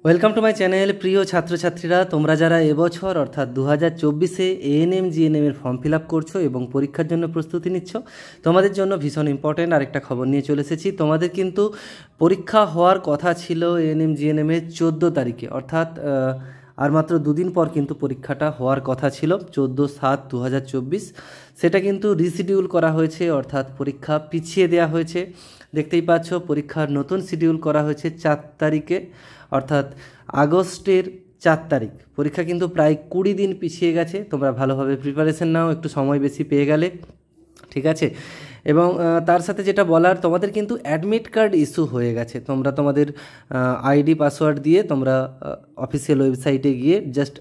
Welcome to my channel. প্রিয় ছাত্রছাত্রীরা, তোমরা যারা এবছর অর্থাৎ 2024-এ এএনএম জিএনএম এর ফর্ম ফিল আপ করছো এবং পরীক্ষার জন্য প্রস্তুতি নিচ্ছ, তোমাদের জন্য ভীষণ ইম্পর্ট্যান্ট আরেকটা খবর নিয়ে চলে এসেছি। তোমাদের কিন্তু পরীক্ষা হওয়ার কথা ছিল এএনএম জিএনএম এর 14 তারিখে, অর্থাৎ আর মাত্র দুদিন পর কিন্তু পরীক্ষাটা হওয়ার কথা ছিল 14/7/2024। সেটা কিন্তু রিশিডিউল করা হয়েছে, অর্থাৎ পরীক্ষা পিছিয়ে দেওয়া হয়েছে। দেখতেই পাচ্ছ পরীক্ষার নতুন শিডিউল করা হয়েছে 4 তারিখে, অর্থাৎ আগস্টের 4 তারিখ। পরীক্ষা কিন্তু প্রায় 20 দিন পিছিয়ে গেছে। তোমরা ভালোভাবে প্রিপারেশন নাও, একটু সময় বেশি পেয়ে গেলে, ঠিক আছে। এবং তার সাথে যেটা বলার, তোমাদের কিন্তু অ্যাডমিট কার্ড ইস্যু হয়ে গেছে। তোমরা তোমাদের আইডি পাসওয়ার্ড দিয়ে তোমরা অফিসিয়াল ওয়েবসাইটে গিয়ে জাস্ট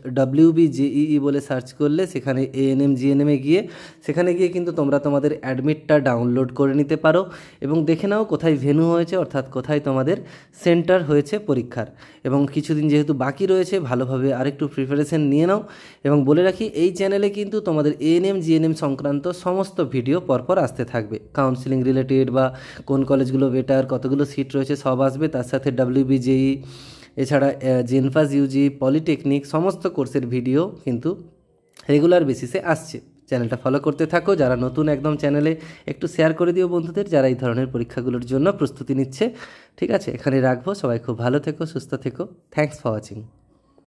WBJEE বলে সার্চ করলে সেখানে এএনএম জিএনএমে গিয়ে সেখানে গিয়ে কিন্তু তোমরা তোমাদের অ্যাডমিটটা ডাউনলোড করে নিতে পারো এবং দেখে নাও কোথায় ভেন্যু হয়েছে, অর্থাৎ কোথায় তোমাদের সেন্টার হয়েছে পরীক্ষার। এবং কিছুদিন যেহেতু বাকি রয়েছে, ভালোভাবে আরেকটু প্রিপারেশন নিয়ে নাও। এবং বলে রাখি, এই চ্যানেলে কিন্তু তোমাদের এএনএম জিএনএম সংক্রান্ত সমস্ত ভিডিও পরপর আসতে থাকবে। কাউন্সিলিং রিলেটেড বা কোন কলেজগুলো বেটার, কতগুলো সিট রয়েছে সব আসবে। তার সাথে WBJEE, এছাড়া জেনফাস ইউজি, পলিটেকনিক সমস্ত কোর্সের ভিডিও কিন্তু রেগুলার বেসিসে আসছে। চ্যানেলটা ফলো করতে থাকো। যারা নতুন একদম চ্যানেলে একটু শেয়ার করে দিও বন্ধুদের, যারা এই ধরনের পরীক্ষাগুলোর জন্য প্রস্তুতি নিচ্ছে। ঠিক আছে, এখানে রাখবো। সবাই খুব ভালো থেকো, সুস্থ থেকো। Thanks for watching.